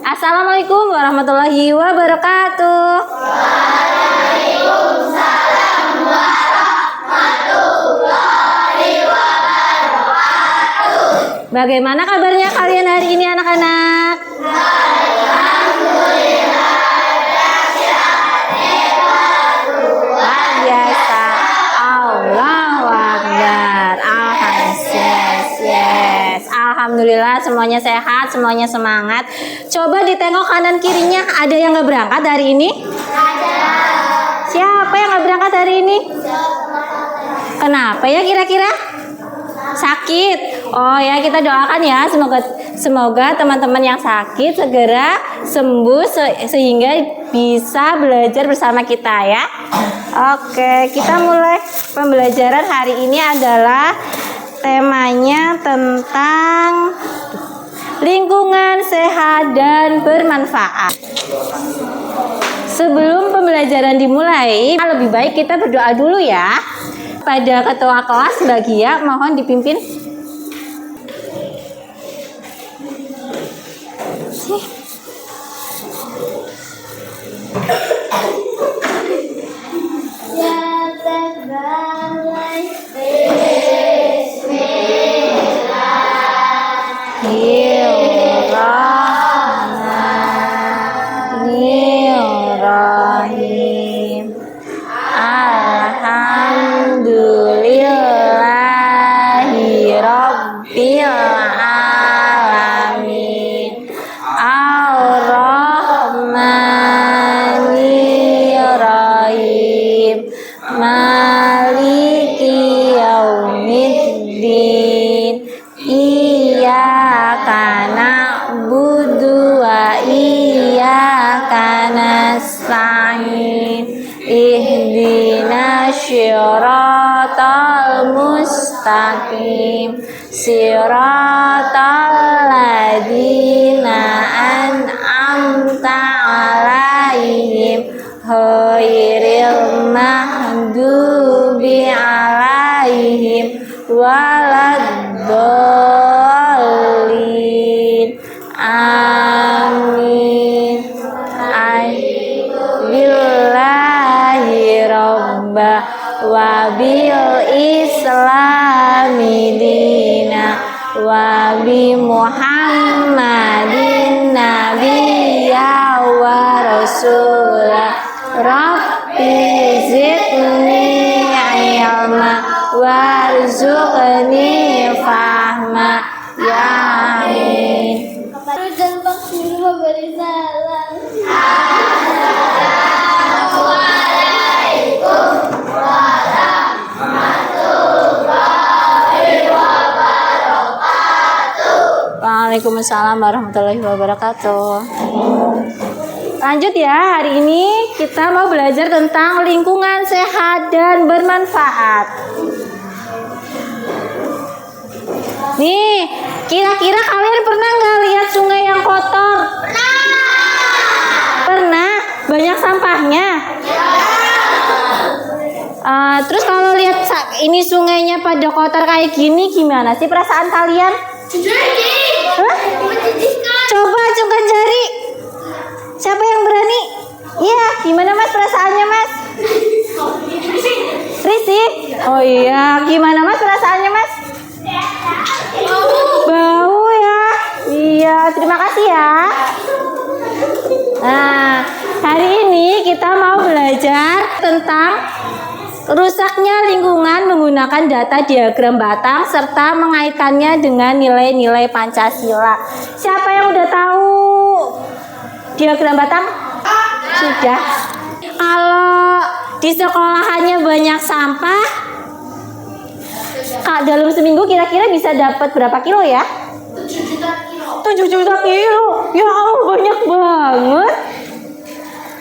Assalamualaikum warahmatullahi wabarakatuh. Waalaikumsalam warahmatullahi wabarakatuh. Bagaimana kabarnya kalian hari ini anak-anak? Alhamdulillah. Luar biasa. Allahu Akbar. Yes. Alhamdulillah semuanya sehat, semuanya semangat. Coba ditengok kanan kirinya, ada yang nggak berangkat hari ini? Ada. Siapa yang nggak berangkat hari ini? Kenapa ya kira-kira? Sakit. Oh ya, kita doakan ya, semoga teman-teman yang sakit segera sembuh sehingga bisa belajar bersama kita ya. Oke, kita mulai pembelajaran hari ini adalah temanya tentang lingkungan sehat dan bermanfaat. Sebelum pembelajaran dimulai, lebih baik kita berdoa dulu ya. Pada ketua kelas Bagia, mohon dipimpin. Bismillahirrahmanirrahim. Alhamdulillahi rabbil alamin. Ar-Rahmanir-Rahim. Maliki yaumiddin. Iyyaka na'budu wa iyyaka nasta'in. Ihdinas syiratal mustaqim. Siratal ladzina an'amta 'alaihim ghairil maghdubi 'alaihim waladdallin. Amin. Billahi robba wa bil islami dina wa bi muhammadin nabiyya wa rasulah. Rabbi zidni ilma warzuqni fahma ya amin. Dan Bakti memberi salam. Waalaikumsalam warahmatullahi wabarakatuh. Lanjut ya, hari ini kita mau belajar tentang lingkungan sehat dan bermanfaat. Nih, kira-kira kalian pernah nggak lihat sungai yang kotor? Pernah? Banyak sampahnya? Terus kalau lihat ini sungainya pada kotor kayak gini, gimana sih perasaan kalian? Hah? Coba acungkan jari. Siapa yang berani? Iya, gimana mas perasaannya mas? Risih? Oh iya, gimana mas perasaannya mas? Bau ya? Iya, terima kasih ya. Nah, hari ini kita mau belajar tentang rusaknya lingkungan menggunakan data diagram batang serta mengaitkannya dengan nilai-nilai Pancasila. Siapa yang udah tahu diagram batang? Sudah. Kalau di sekolahannya banyak sampah, Kak, dalam seminggu kira-kira bisa dapat berapa kilo ya? 7 juta kilo. 7 juta kilo. Ya Allah, banyak banget.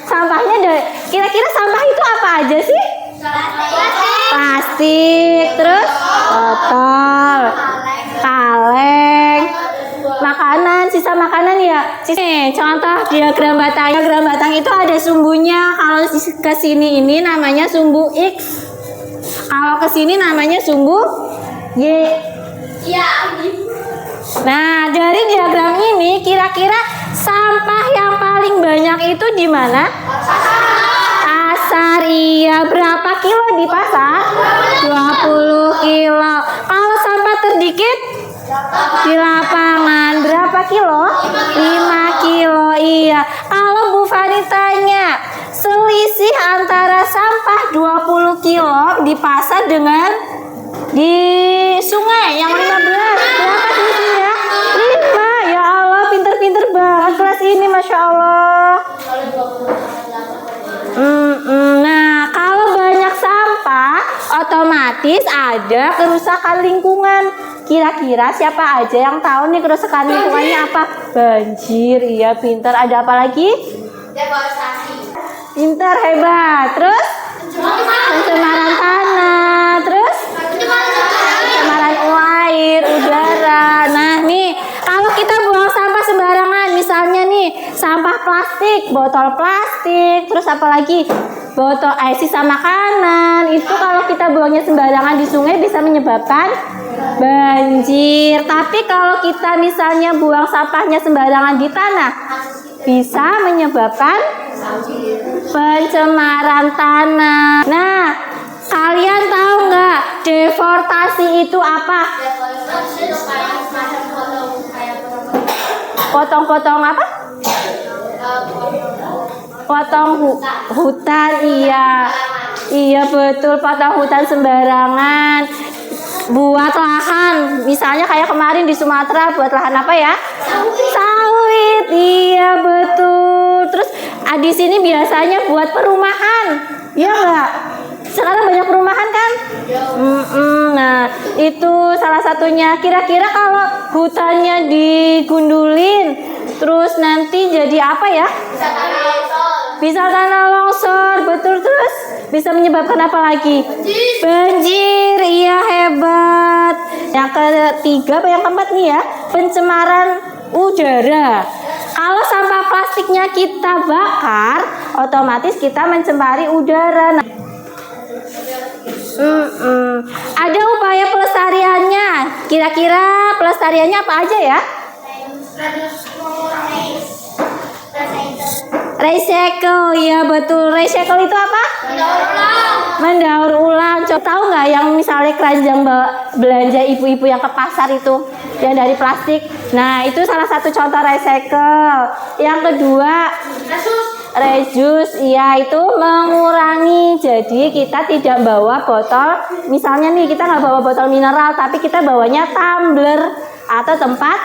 Sampahnya kira-kira sampah itu apa aja sih? Plastik, terus botol, kaleng, makanan, sisa makanan ya. Contoh diagram batang. Diagram batang itu ada sumbunya. Kalau ke sini ini namanya sumbu X. Kalau ke sini namanya sumbu Y. Iya. Nah, dari diagram ini kira-kira sampah di mana? Pasar. Iya, berapa kilo di pasar? 20 kilo. Kalau sampah terdikit di lapangan berapa kilo? 5 kilo. Iya. Kalau Bu Fani tanya, selisih antara sampah 20 kilo di pasar dengan di sungai yang 15, berapa selisihnya? 5. Ya Allah, pinter-pinter banget kelas ini, Masya Allah. Nah, kalau banyak sampah, otomatis ada kerusakan lingkungan. Kira-kira siapa aja yang tahu nih kerusakan lingkungannya apa? Banjir, iya pinter. Ada apa lagi? Deforestasi. Pinter, hebat. Terus? Pencemaran tanah. Terus? Pencemaran air, udara. Nah, nih, kalau kita buang sampah sembarangan, misalnya nih, sampah plastik, botol plastik, terus apa lagi? Botol sisa makanan. Itu kalau kita buangnya sembarangan di sungai bisa menyebabkan banjir. Tapi kalau kita misalnya buang sampahnya sembarangan di tanah, bisa menyebabkan pencemaran tanah. Nah, kalian tahu nggak deforestasi itu apa? Potong-potong apa? Potong hutan. Iya betul, potong hutan sembarangan. Buat lahan, misalnya kayak kemarin di Sumatera, buat lahan apa ya? Sawit. Iya betul. Terus di sini biasanya buat perumahan, iya nggak? Sekarang banyak perumahan kan? Nah, itu salah satunya. Kira-kira kalau hutannya digundulin, terus nanti jadi apa ya? Bisa tanah longsor, betul. Terus bisa menyebabkan apa lagi? Banjir. Iya, hebat. Yang ketiga, yang keempat nih ya, pencemaran udara. Kalau sampah plastiknya kita bakar, otomatis kita mencemari udara. Nah, ada upaya pelestariannya. Kira-kira pelestariannya apa aja ya? Recycle, ya betul. Recycle itu apa? Mendaur ulang. Tahu nggak yang misalnya keranjang belanja ibu-ibu yang ke pasar itu, yang dari plastik? Nah, itu salah satu contoh recycle. Yang kedua, reuse, iya itu mengurangi. Jadi kita tidak bawa botol, misalnya nih kita nggak bawa botol mineral, tapi kita bawanya tumbler atau tempat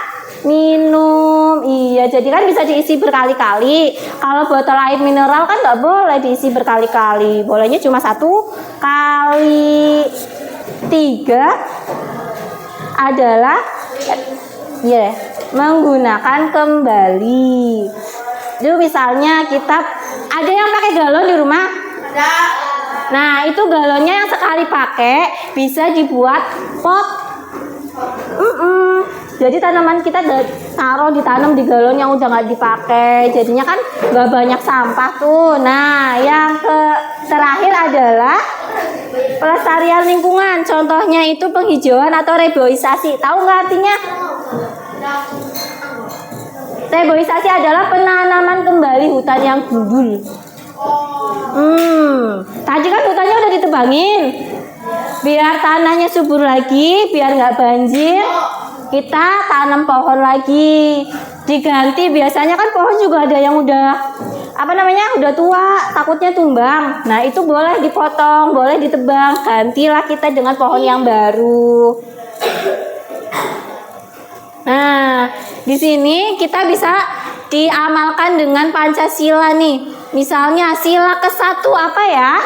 minum. Iya, jadi kan bisa diisi berkali-kali. Kalau botol air mineral kan nggak boleh diisi berkali-kali, bolehnya cuma 1 kali. 3 adalah menggunakan kembali. Jadi misalnya kita ada yang pakai galon di rumah. Nah, itu galonnya yang sekali pakai bisa dibuat pot. Jadi tanaman kita ditanam di galon yang udah nggak dipakai, jadinya kan nggak banyak sampah tuh. Nah, yang terakhir adalah pelestarian lingkungan. Contohnya itu penghijauan atau reboisasi. Tahu nggak artinya? Reboisasi adalah penanaman kembali hutan yang gundul. Tadi kan hutannya udah ditebangin, biar tanahnya subur lagi, biar nggak banjir. Kita tanam pohon lagi, diganti. Biasanya kan pohon juga ada yang udah udah tua, takutnya tumbang. Nah, itu boleh dipotong, boleh ditebang. Gantilah kita dengan pohon yang baru. Nah, di sini kita bisa diamalkan dengan Pancasila nih. Misalnya sila ke-1 apa ya?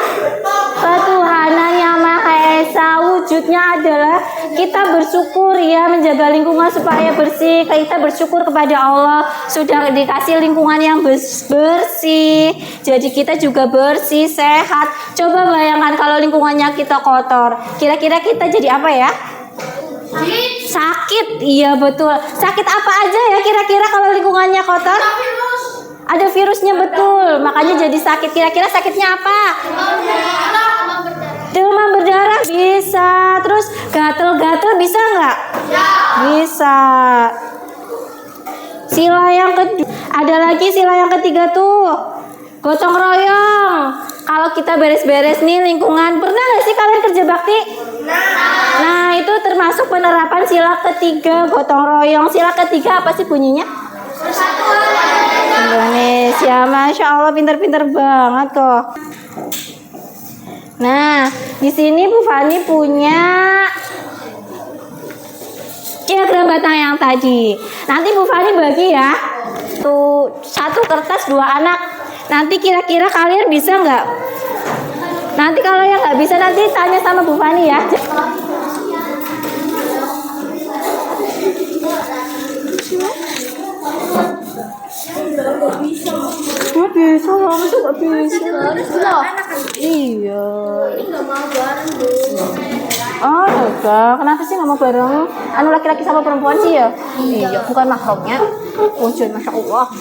Ketuhanan yang Maha Esa. Wujudnya adalah kita bersyukur ya, menjaga lingkungan supaya bersih. Kita bersyukur kepada Allah sudah dikasih lingkungan yang bersih. Jadi kita juga bersih, sehat. Coba bayangkan kalau lingkungannya kita kotor. Kira-kira kita jadi apa ya? Sakit. Iya betul. Sakit apa aja ya kira-kira kalau lingkungannya kotor? Ada virusnya, betul. Makanya jadi sakit. Kira-kira sakitnya apa? Demam berdarah bisa. Terus gatel-gatel bisa nggak? Bisa. Sila yang kedua. Ada lagi sila yang ketiga tuh. Gotong royong. Kalau kita beres-beres nih lingkungan, pernah nggak sih kalian kerja bakti? Nah, itu termasuk penerapan sila ketiga gotong royong. Sila ketiga apa sih bunyinya? Indonesia, Masya Allah, pintar-pintar banget kok. Nah, di sini Bu Fani punya diagram batang yang tadi. Nanti Bu Fani bagi ya. Tuh, satu kertas 2 anak. Nanti kira-kira kalian bisa nggak? Nanti kalau yang nggak bisa nanti tanya sama Bu Fani ya. Nggak bisa, langsung nggak bisa. Iya. Oh, enggak. Kenapa sih nggak mau bareng? Anu laki-laki sama perempuan sih ya? Iya, bukan mahramnya. Wujud, Masya Allah.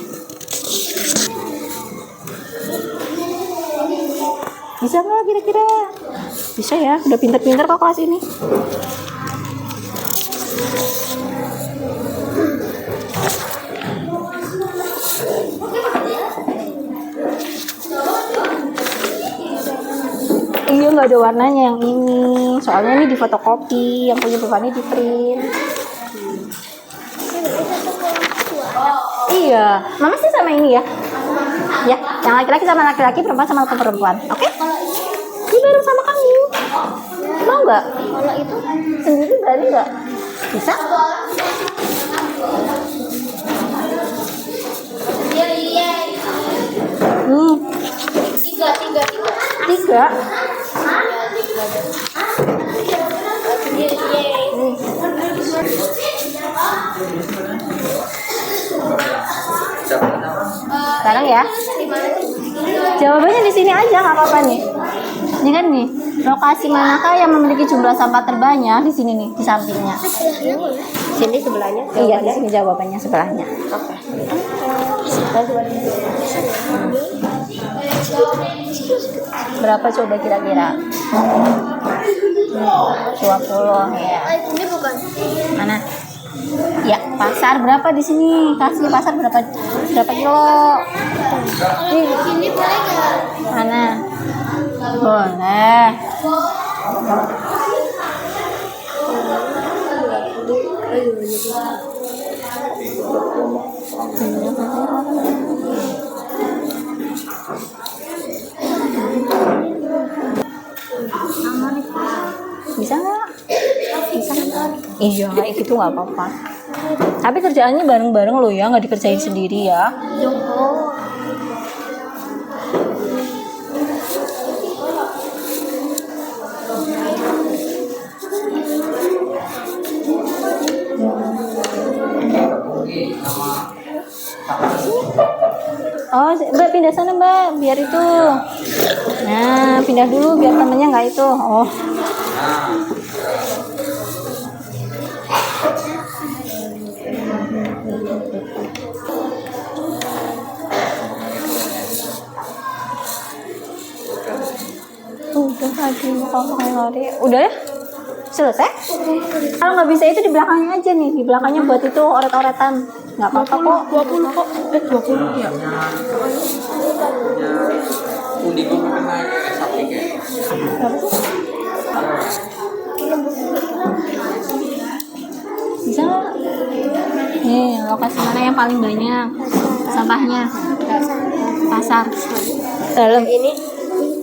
Bisa nggak kira-kira? Bisa ya, udah pintar-pintar kok kelas ini. Iya, nggak ada warnanya yang ini. Soalnya ini di fotokopi, yang punya Bu Fani di print. Iya, Mama sih sama ini ya. Ya, yang laki-laki sama laki-laki, perempuan sama perempuan. Oke? Ini bareng sama kamu. Mau nggak? Kalau itu sendiri berani nggak? Bisa? Tiga. Sekarang ya. Jawabannya di sini aja, nggak apa-apa nih. Ini kan nih, lokasi manakah yang memiliki jumlah sampah terbanyak di sini nih, di sampingnya. Sini sebelahnya. Iya, di sini jawabannya sebelahnya. Oke. Berapa coba kira-kira? 20 ya. Ini bukan. Mana? Ya, pasar berapa di sini? Kasih pasar berapa kilo? Ini boleh nggak? Mana? Boleh. Bisa nggak? Bisa nggak? Iya, kayak gitu nggak apa-apa. Tapi kerjaannya bareng-bareng loh ya, nggak dikerjain sendiri ya. Oh, Mbak pindah sana Mbak, biar itu. Nah, pindah dulu biar temennya nggak itu. Oh. Udah lagi mau lari. Udah ya? Selesai? Kalau nggak bisa itu di belakangnya aja nih, di belakangnya buat itu oret-oretan. Nggak apa-apa kok. 20 kok. 20 ya. Bisa nggak? Nih, lokasi mana yang paling banyak sampahnya? Pasar. Dalam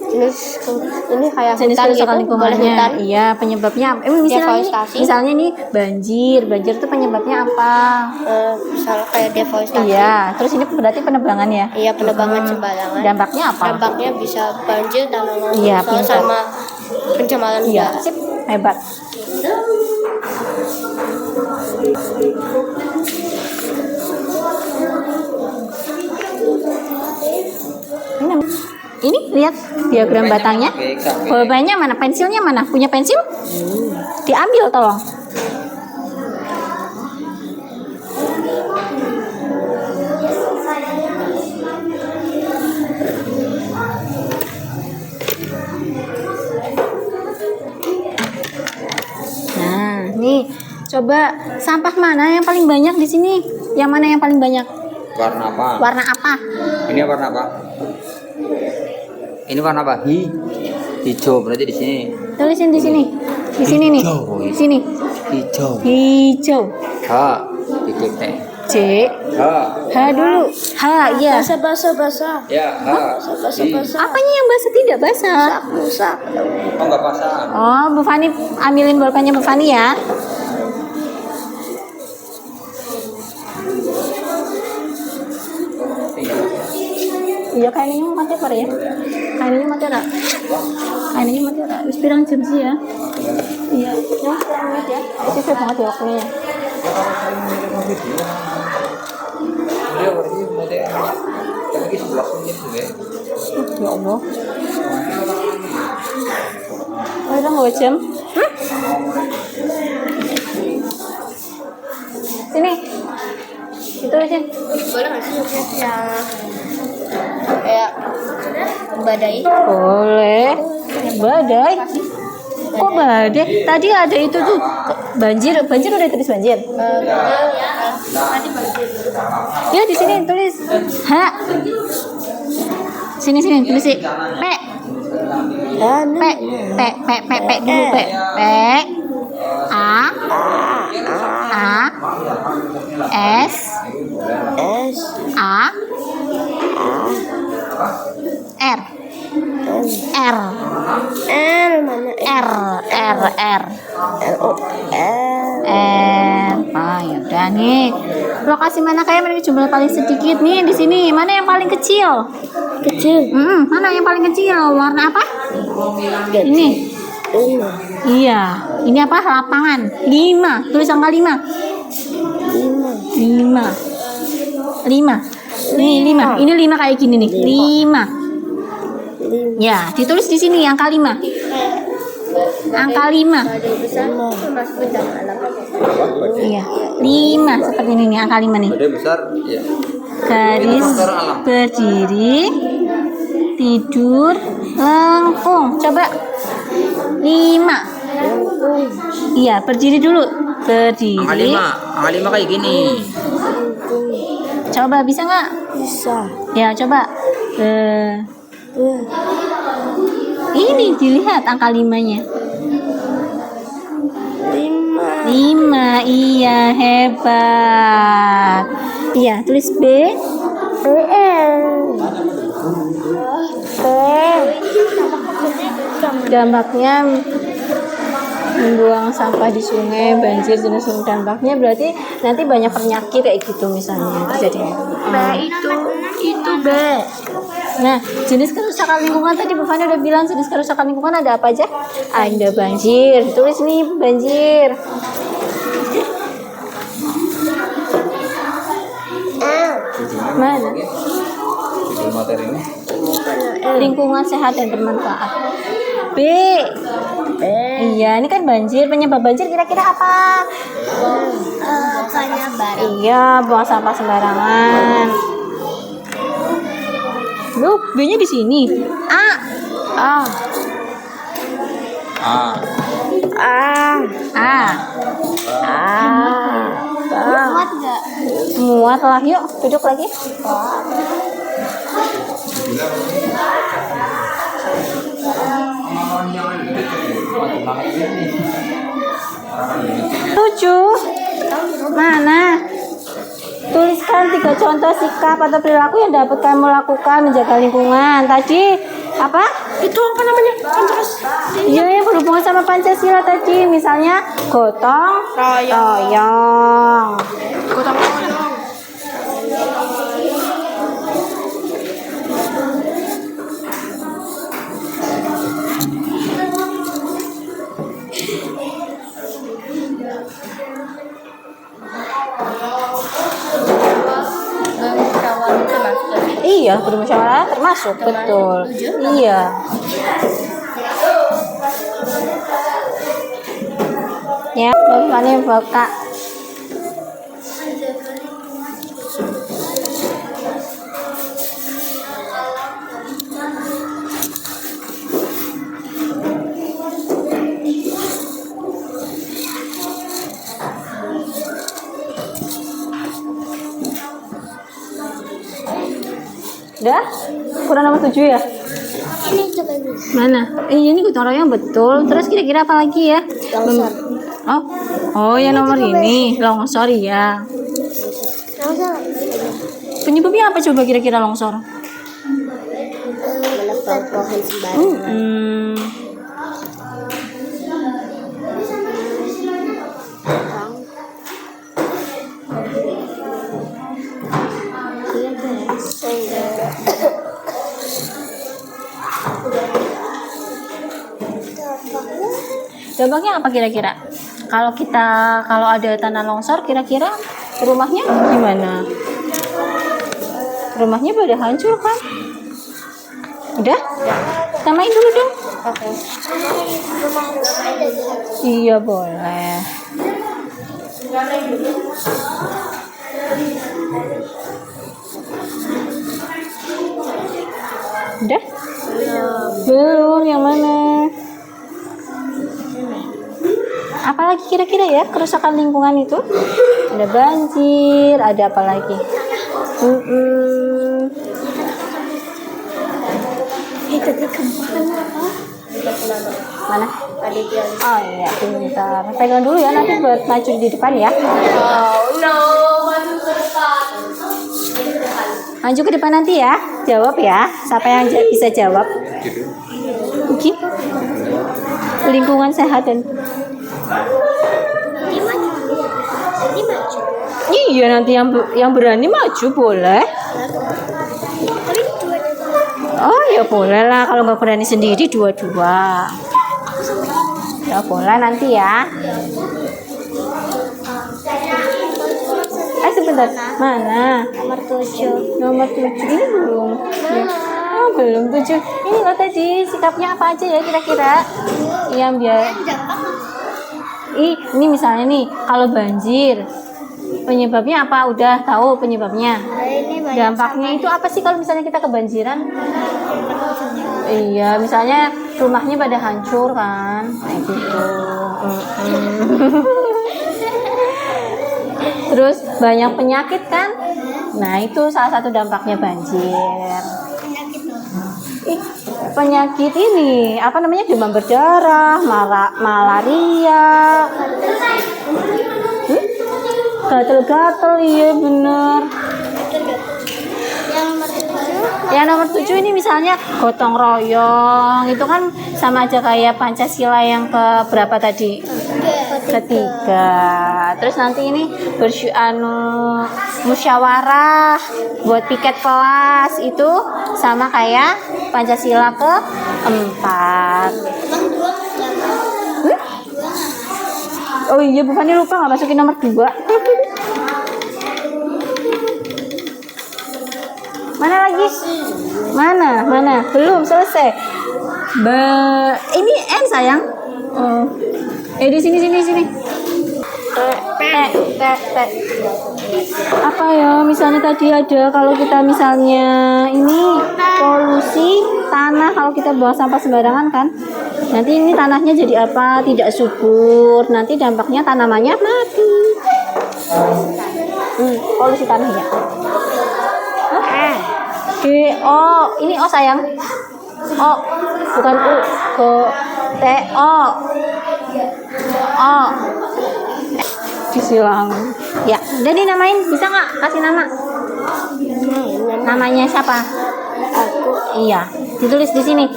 Ini kayak jenis hutan gitu, kerusakan boleh lingkungannya. hutan. Iya, penyebabnya. Deforestasi. Misalnya nih banjir itu penyebabnya apa? Misal kayak deforestasi. Iya, terus ini berarti penebangan ya? Iya, penebangan sembarangan. Dampaknya apa? Dampaknya bisa banjir dan Iya, longsor pintar. sama pencemaran Iya, udara. sip, hebat. Ini lihat diagram batangnya. Bolanya mana? Pensilnya mana? Punya pensil? Diambil tolong. Nah, nih coba sampah mana yang paling banyak di sini? Yang mana yang paling banyak? Warna apa? Warna apa? Ini warna apa? Ini warna apa? Hijau berarti di sini. Tulisin di sini. Di sini nih. Hijau. Di sini. Hijau. Hijau. H. Titik T. C. H. H dulu. H, ya. Basah. Ya, H. I. Apanya yang basah tidak basah? Rusak. Oh, enggak pasang. Oh, Bu Fani ambilin bolpennya Bu Fani ya. Iya, kainnya mati apa ya? Kainnya mati ada. Kainnya mati ada. Wis pirang jam sih ya? Iya, ya pirang menit ya. Itu banget ya waktunya. Dia berarti model tapi 11 menit tuh ya. Ya Allah. Oh, udah nggak jam? Sini. Itu aja. Boleh nggak sih yang kayak badai? Boleh. Badai. Kok badai? Tadi ada itu tuh banjir. Banjir udah tulis banjir. Tadi banjir. Ya di sini tulis H. Sini tulis sih. P. P dulu P. P. A. S. A. R. R. L mana? R. O L. Ah, ya udah nih. Lokasi mana kayak mana jumlah paling sedikit nih di sini? Mana yang paling kecil? Kecil. Mana yang paling kecil? Warna apa? Ini. Iya. Ini apa? Lapangan. 5. Tulis angka 5. 5. Ini 5. Ini 5 kayak gini nih. 5. Ya, ditulis di sini angka 5. Angka 5. Iya, 5 seperti ini nih, angka 5 nih. Badai besar, ya. Garis berdiri, tidur, lengkung. Coba 5. Iya, berdiri dulu. Angka Berdiri. 5 kayak gini. Coba bisa nggak? Bisa. Ya, coba. Ini dilihat angka 5-nya. 5, iya hebat. Iya, tulis B. Dampaknya membuang sampah di sungai, banjir jenis dampaknya berarti nanti banyak penyakit kayak gitu misalnya terjadi. Itu B. Nah, jenis kerusakan lingkungan tadi Bu Fani udah bilang jenis kerusakan lingkungan ada apa aja? Ada banjir. Tulis nih banjir. Mana? Materi ini. Lingkungan sehat dan bermanfaat. B. Iya, ini kan banjir. Penyebab banjir kira-kira apa? Iya, buang sampah sembarangan. Loh, B-nya di sini. A. Muat nggak? Muat lah, yuk duduk lagi. Tujuh. Mana? Tuliskan 3 contoh sikap atau perilaku yang dapat kamu lakukan menjaga lingkungan. Tadi apa? Itu apa namanya? Iya, yang berhubungan sama Pancasila tadi. Misalnya gotong royong. Gotong royong. Iya, bermusyawarah termasuk, betul. Iya. Ya, Fani buka. Udah? Kurang nomor 7 ya? Ini coba dulu. Mana? Ini gotong royong betul. Terus kira-kira apa lagi ya? Longsor. Oh ya nomor ini longsor ya. Longsor. Penyebabnya apa coba kira-kira longsor? Menebang pohon sembarangan. Iya guys. Dampaknya apa kira-kira? Kalau ada tanah longsor kira-kira rumahnya gimana? Rumahnya pada hancur kan? Udah? Samain dulu dong. Oke. Rumah ada di Iya boleh. Udah? Belum, yang mana? Apalagi kira-kira ya kerusakan lingkungan itu? Ada banjir, ada apa lagi? itu di kemana apa? Mana? Ada dia. Oh iya, pintar. Pegang dulu ya, nanti buat maju di depan ya. Maju ke depan nanti ya. Jawab ya. Siapa yang bisa jawab? Mungkin lingkungan sehat dan Ini maju. Ini maju. iya nanti yang berani maju boleh. Tapi dua Oh ya boleh lah kalau nggak berani sendiri dua-dua. Ya boleh nanti ya. Sebentar. Mana? nomor 7. Nomor 7 ini belum. Ya. Oh, belum 7. Ini lo tadi sikapnya apa aja ya kira-kira? Yang biar ini misalnya nih kalau banjir penyebabnya apa? Udah tahu penyebabnya. Ini banyak Dampaknya itu apa sih kalau misalnya kita kebanjiran? Iya, misalnya rumahnya pada hancur kan, kayak gitu. Terus banyak penyakit kan? Nah itu salah satu dampaknya banjir. Penyakit ini apa namanya demam berdarah, malaria, gatel-gatel, iya bener. Yang nomor 7 ini misalnya gotong royong, itu kan sama aja kayak Pancasila yang ke berapa tadi? Ketiga. Terus nanti ini musyawarah buat piket kelas itu sama kayak Pancasila ke-4. Oh iya, Bu Fani lupa nggak masukin nomor 2. Mana lagi? Mana? Belum selesai. Ini N sayang. Di sini. T. Apa ya? Misalnya tadi ada kalau kita misalnya ini polusi tanah kalau kita buang sampah sembarangan kan. Nanti ini tanahnya jadi apa? Tidak subur. Nanti dampaknya tanamannya mati. Polusi tanahnya. Ini O sayang. O, bukan U. T O. Disilang. Ya, jadi namain bisa nggak? Kasih nama. Namanya siapa? Aku. Iya, ditulis di sini.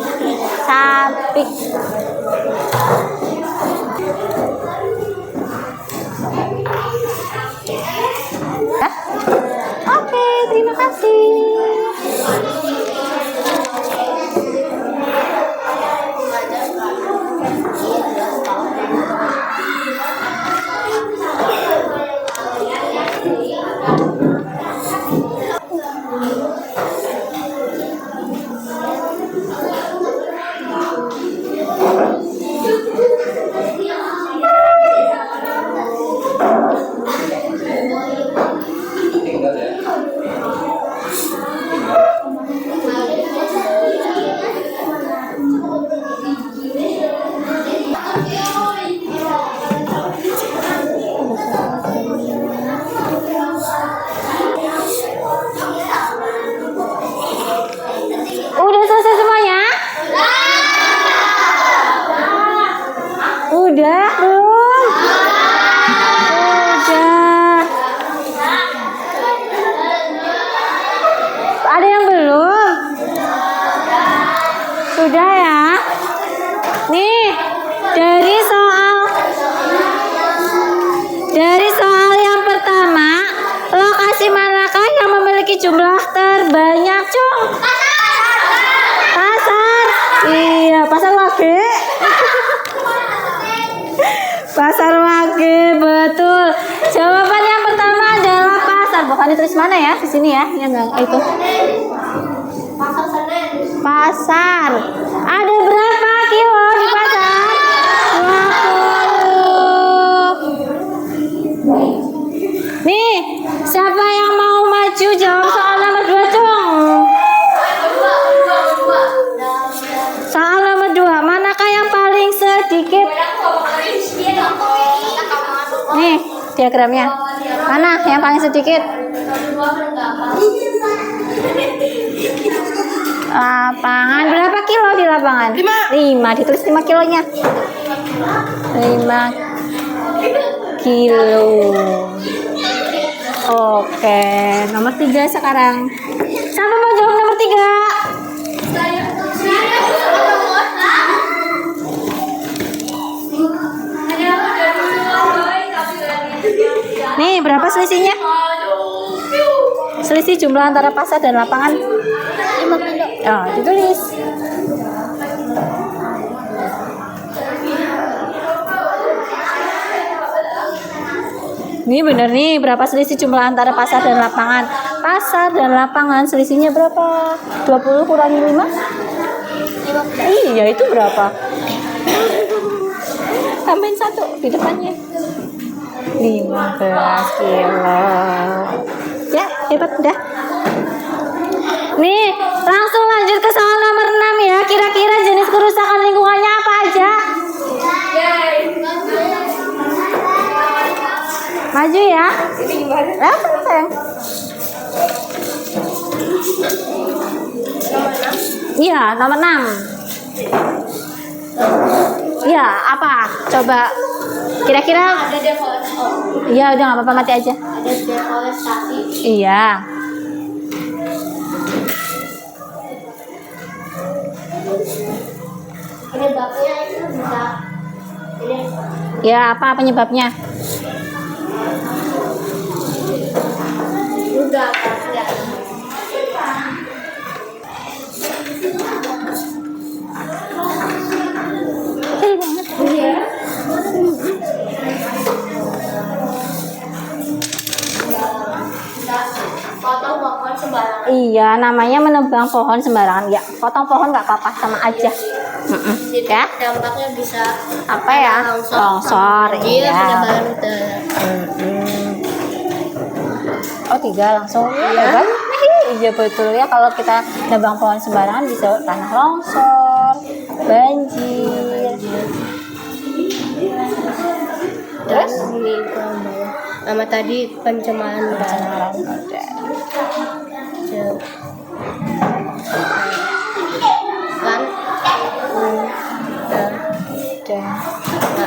Sapi. Oke, terima kasih. jumlah terbanyak, Cung? Pasar. Iya, pasar Wage. Pasar Wage, betul. Jawaban yang pertama adalah pasar. Bukan ditulis mana ya? Di sini ya. Ya enggak itu. Pasar. Ada berapa kilo di pasar? 20. Nih, siapa yang mau maju jawab soal nomor 2, Cung? Soal nomor 2, manakah yang paling sedikit? Nih, diagramnya. Mana yang paling sedikit? Lapangan. Berapa kilo di lapangan? 5. Ditulis 5 kilonya. 5 kilo. Oke, nomor 3 sekarang. Siapa mau jawab nomor 3? Nih, berapa selisihnya? Selisih jumlah antara pasar dan lapangan? 5 kilo. Oh, ditulis. Ini bener nih, berapa selisih jumlah antara pasar dan lapangan? Pasar dan lapangan selisihnya berapa? 20 kurangi 5? Iya, itu berapa? Tambahin 1 di depannya. 15 kilo. Ya, hebat udah. Nih, langsung lanjut ke soal nomor 6 ya. Kira-kira jenis kerusakan lingkungannya apa aja? Maju ya. Sayang. Iya, nomor 6. Iya, apa? Coba. Kira-kira. Iya, udah nggak apa-apa, mati aja. Ada deforestasi. Iya. Penyebabnya itu bisa ini Ya, apa penyebabnya? juga ya. Potong pohon sembarangan. Iya, namanya menebang pohon sembarangan. Ya, potong pohon nggak apa-apa, sama aja. Ya, Dampaknya bisa apa ya? Longsor. banjir, Iya. penyebaran udara. Oh, 3 langsung. Hebat. Iya betul ya, kalau kita nebang pohon sembarangan bisa tanah longsor, banjir. Terus Ini nama tadi pencemaran udara. Kan?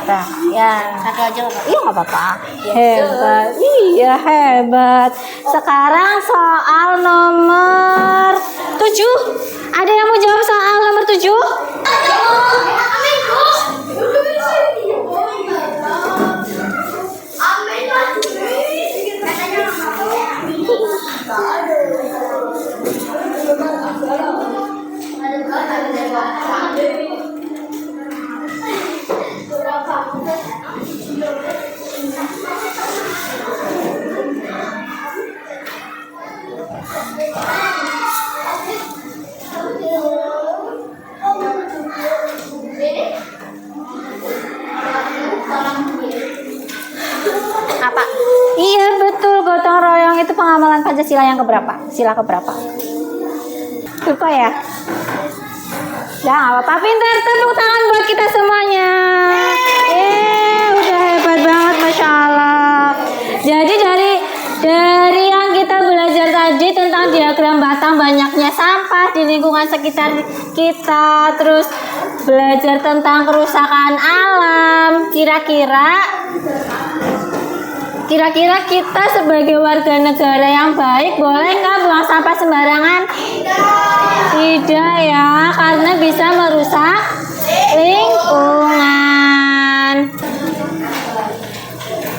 Nah, ya. Satu aja nggak apa-apa. Iya nggak apa-apa. Hebat. Iya hebat. Sekarang soal nomor 7. Ada yang mau jawab soal nomor 7? Apa? Iya betul, gotong royong itu pengamalan Pancasila yang keberapa? Sila keberapa? Lupa ya? Ya nggak apa-apa, pintar. Tepuk tangan buat kita semuanya. Udah hebat banget, Masya Allah. Jadi dari yang kita belajar tadi tentang diagram batang banyaknya sampah di lingkungan sekitar kita, terus belajar tentang kerusakan alam. Kira-kira kita sebagai warga negara yang baik boleh nggak buang sampah sembarangan? Tidak ya, karena bisa merusak lingkungan.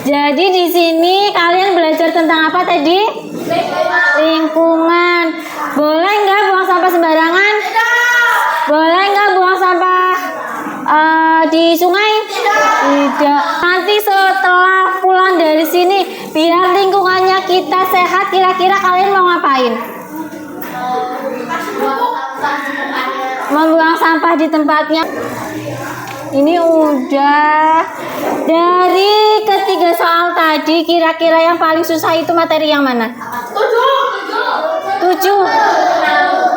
Jadi di sini kalian belajar tentang apa tadi? lingkungan. Boleh nggak buang sampah sembarangan? Boleh nggak buang sampah di sungai? Tidak. Nanti setelah pulang dari sini, biar lingkungannya kita sehat, kira-kira kalian mau ngapain? Membuang sampah di tempatnya. Ini udah dari ketiga soal tadi, kira-kira yang paling susah itu materi yang mana? 7.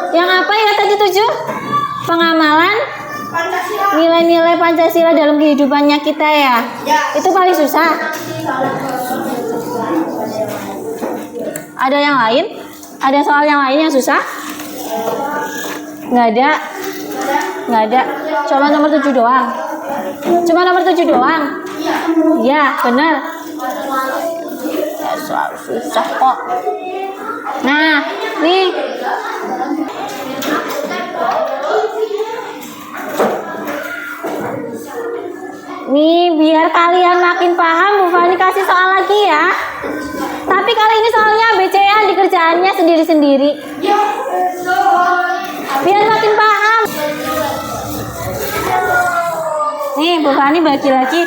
Yang apa ya tadi 7? Pengamalan nilai-nilai Pancasila dalam kehidupannya kita ya. Itu paling susah. Ada yang lain? Ada soal yang lain yang susah? Nggak ada. Nggak ada. Cuma nomor 7 doang. Cuma nomor 7 doang. Iya, benar. Ya, soal susah kok. Nah, nih. Nih, biar kalian makin paham, Bu Fani kasih soal lagi ya. Tapi kali ini soalnya BCA dikerjaannya sendiri-sendiri. Biar makin paham. Nih, Bu Fani bagi lagi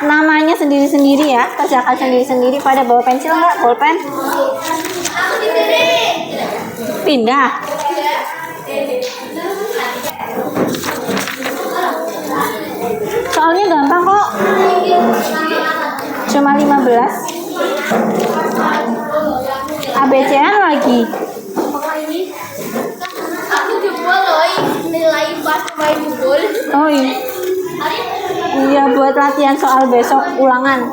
namanya sendiri-sendiri ya. Kerjakan sendiri-sendiri. Pada bawa pensil nggak? Bolpen? Pindah. Soalnya gampang kok. Cuma 15. ABC-an lagi. Aku jebol loh nilai pas main jebol. Oh iya. Iya, buat latihan soal besok ulangan.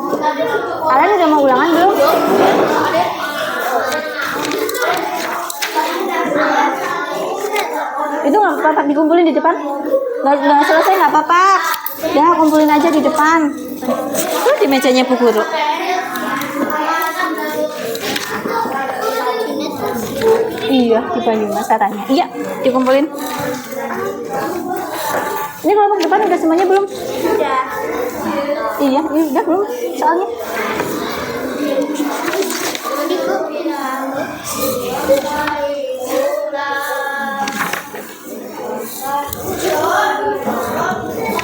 Kalian udah mau ulangan belum? Itu nggak apa-apa dikumpulin di depan. Nggak selesai nggak apa-apa. Ya kumpulin aja di depan. Tuh di mejanya Bu Guru. Iya di Banyumas katanya. Iya dikumpulin. Ini kelompok depan udah semuanya belum? Udah. Iya ini udah belum soalnya.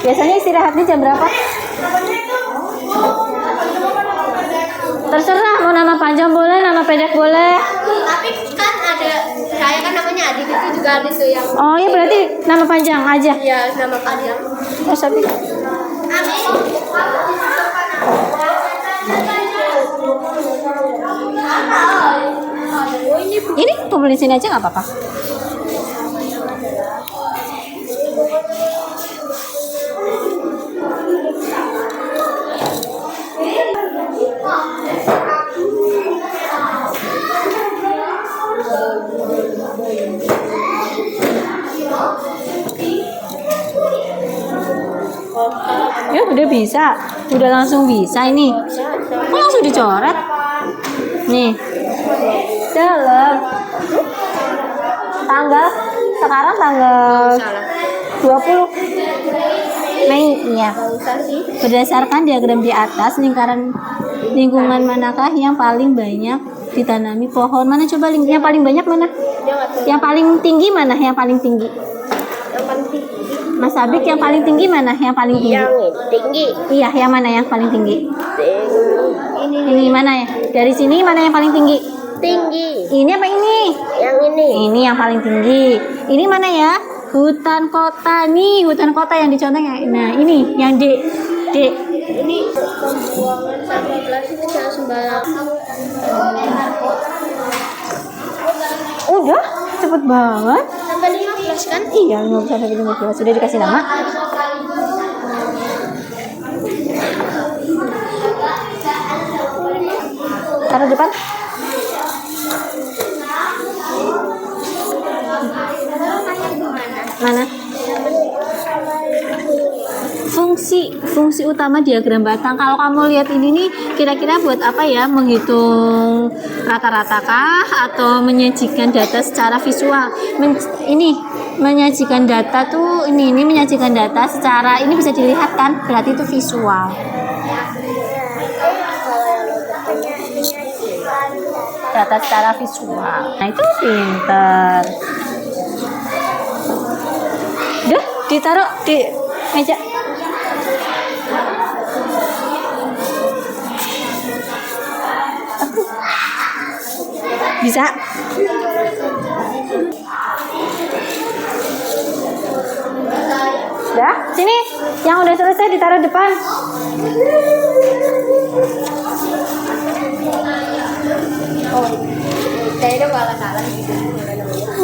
Biasanya istirahatnya jam berapa? Terserah, mau nama panjang boleh, nama pendek boleh. Tapi kan ada saya kan namanya Adit itu juga ada tuh yang Oh iya berarti nama panjang aja. ya nama panjang. Oh tapi ini kumpulin sini aja nggak apa-apa. Ya udah bisa, udah langsung bisa ini. Kok langsung dicoret? Nih, dalam tanggal sekarang tanggal 20 Mei ya. Berdasarkan diagram di atas, lingkungan manakah yang paling banyak ditanami pohon? Mana coba yang paling banyak mana? Yang paling tinggi mana? Yang paling tinggi? Mas Abik yang paling tinggi mana? Yang paling tinggi? Yang tinggi. Iya, yang mana yang paling tinggi? Ini mana ya? Dari sini mana yang paling tinggi? Tinggi. Ini apa ini? Yang ini. Ini yang paling tinggi. Ini mana ya? Hutan kota nih, hutan kota yang dicontoh ya. Nah, ini yang D. Ini pembuangan sampah plastik jangan sembarangan. Udah, cepet banget. Sampai 15 kan? Iya, 15 sampai 15 sudah dikasih nama. Taruh depan. Mana? Fungsi utama diagram batang. Kalau kamu lihat ini nih, kira-kira buat apa ya? Menghitung rata-rata kah atau menyajikan data secara visual? Ini menyajikan data tuh ini menyajikan data secara ini bisa dilihat kan? Berarti itu visual. data secara visual. Nah itu pinter. Udah ditaruh di meja. Bisa? Udah, sini. Yang udah selesai ditaruh depan. Kayaknya malah salah gitu.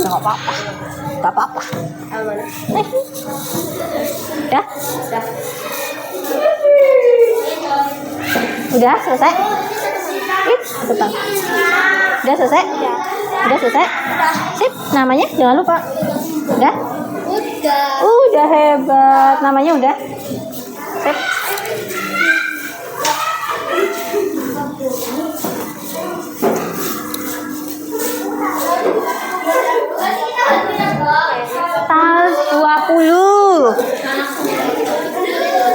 Nggak apa-apa. Nggak apa-apa. Udah? Udah selesai? Depan. Udah selesai? Udah selesai? Sip, namanya jangan lupa. Udah? Udah. Udah hebat. Namanya udah? Sip. Tanggal 20.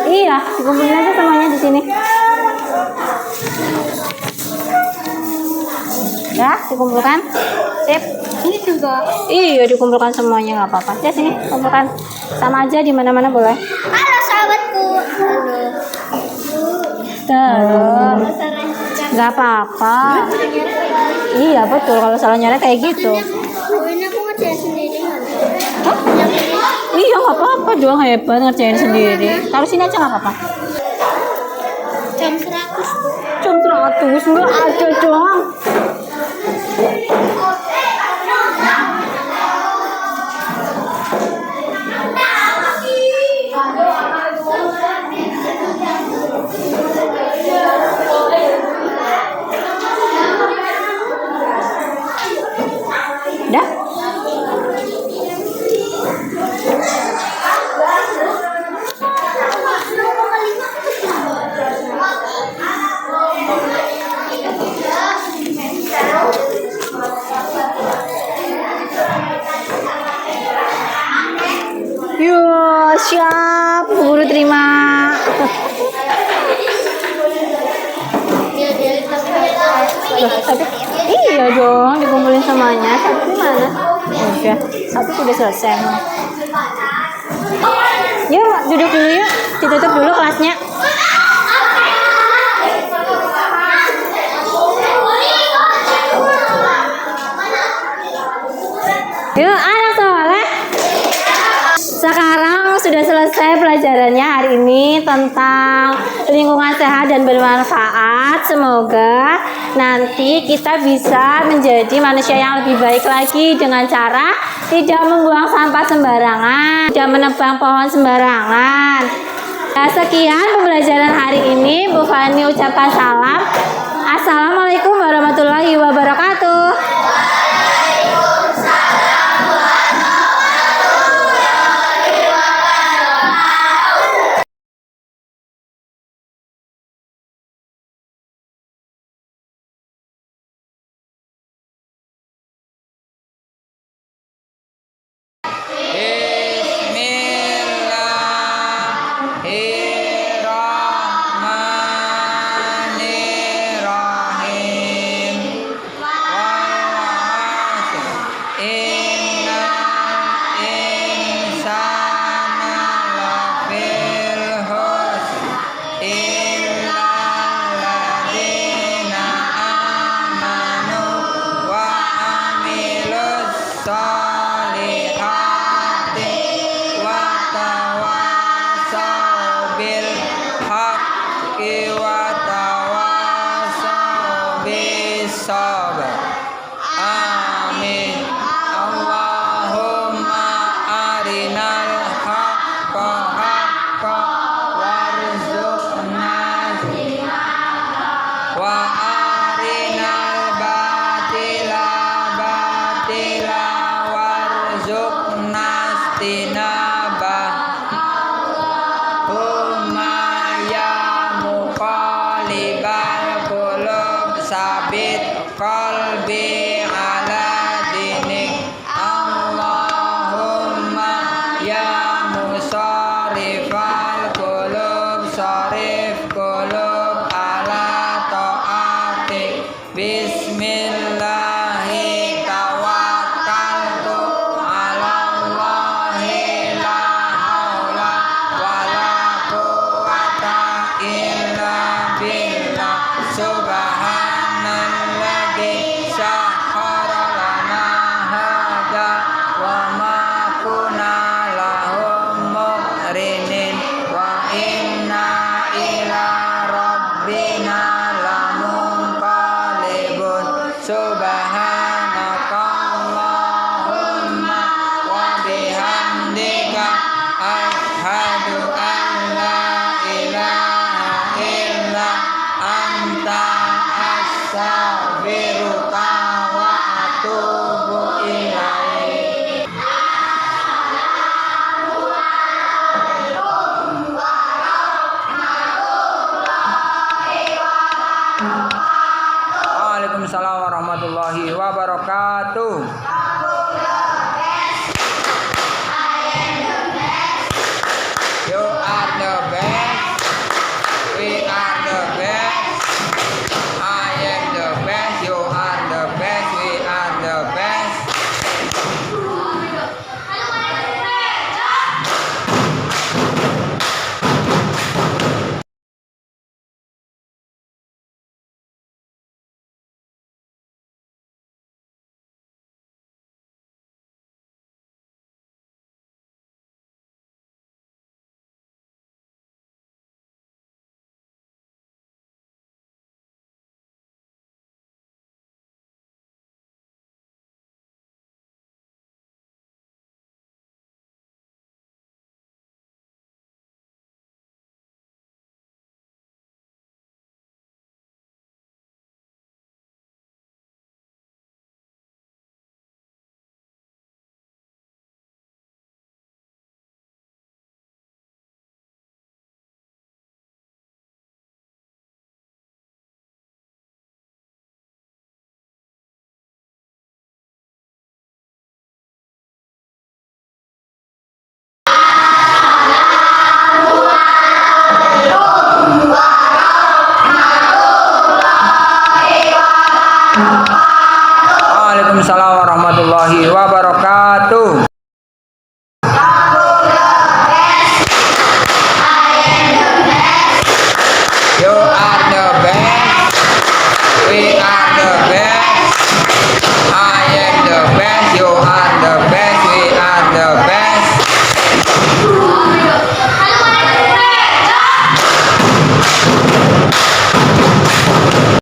Iya, dikumpulin aja semuanya di sini. Ya, dikumpulkan. Sip. Ini juga. Iya, dikumpulkan semuanya nggak apa-apa. Ya sini, kumpulkan. Sama aja di mana-mana boleh. Halo sahabatku. Halo. Terus. Nggak apa-apa. Iya, betul. Kalau salah nyeret kayak gitu. Ini aku ngerjain sendiri. Hah? Iya, nggak apa-apa dong. Hebat ngerjain sendiri. Taruh sini aja nggak apa-apa. Jam 100. Jam 100 nggak ada dong. Udah? Yo, siap. Guru terima. Loh, tapi iya dong, dikumpulin semuanya. Satu di mana? Udah, satu sudah selesai. Yuk, duduk dulu yuk. Ditutup dulu kelasnya. Yuk, anak soleh. Sekarang sudah selesai pelajarannya hari ini tentang lingkungan sehat dan bermanfaat. Semoga nanti kita bisa menjadi manusia yang lebih baik lagi dengan cara tidak membuang sampah sembarangan, tidak menebang pohon sembarangan. Ya, sekian pembelajaran hari ini. Bu Fani ucapkan salam. Assalamualaikum warahmatullahi wabarakatuh. warzuqna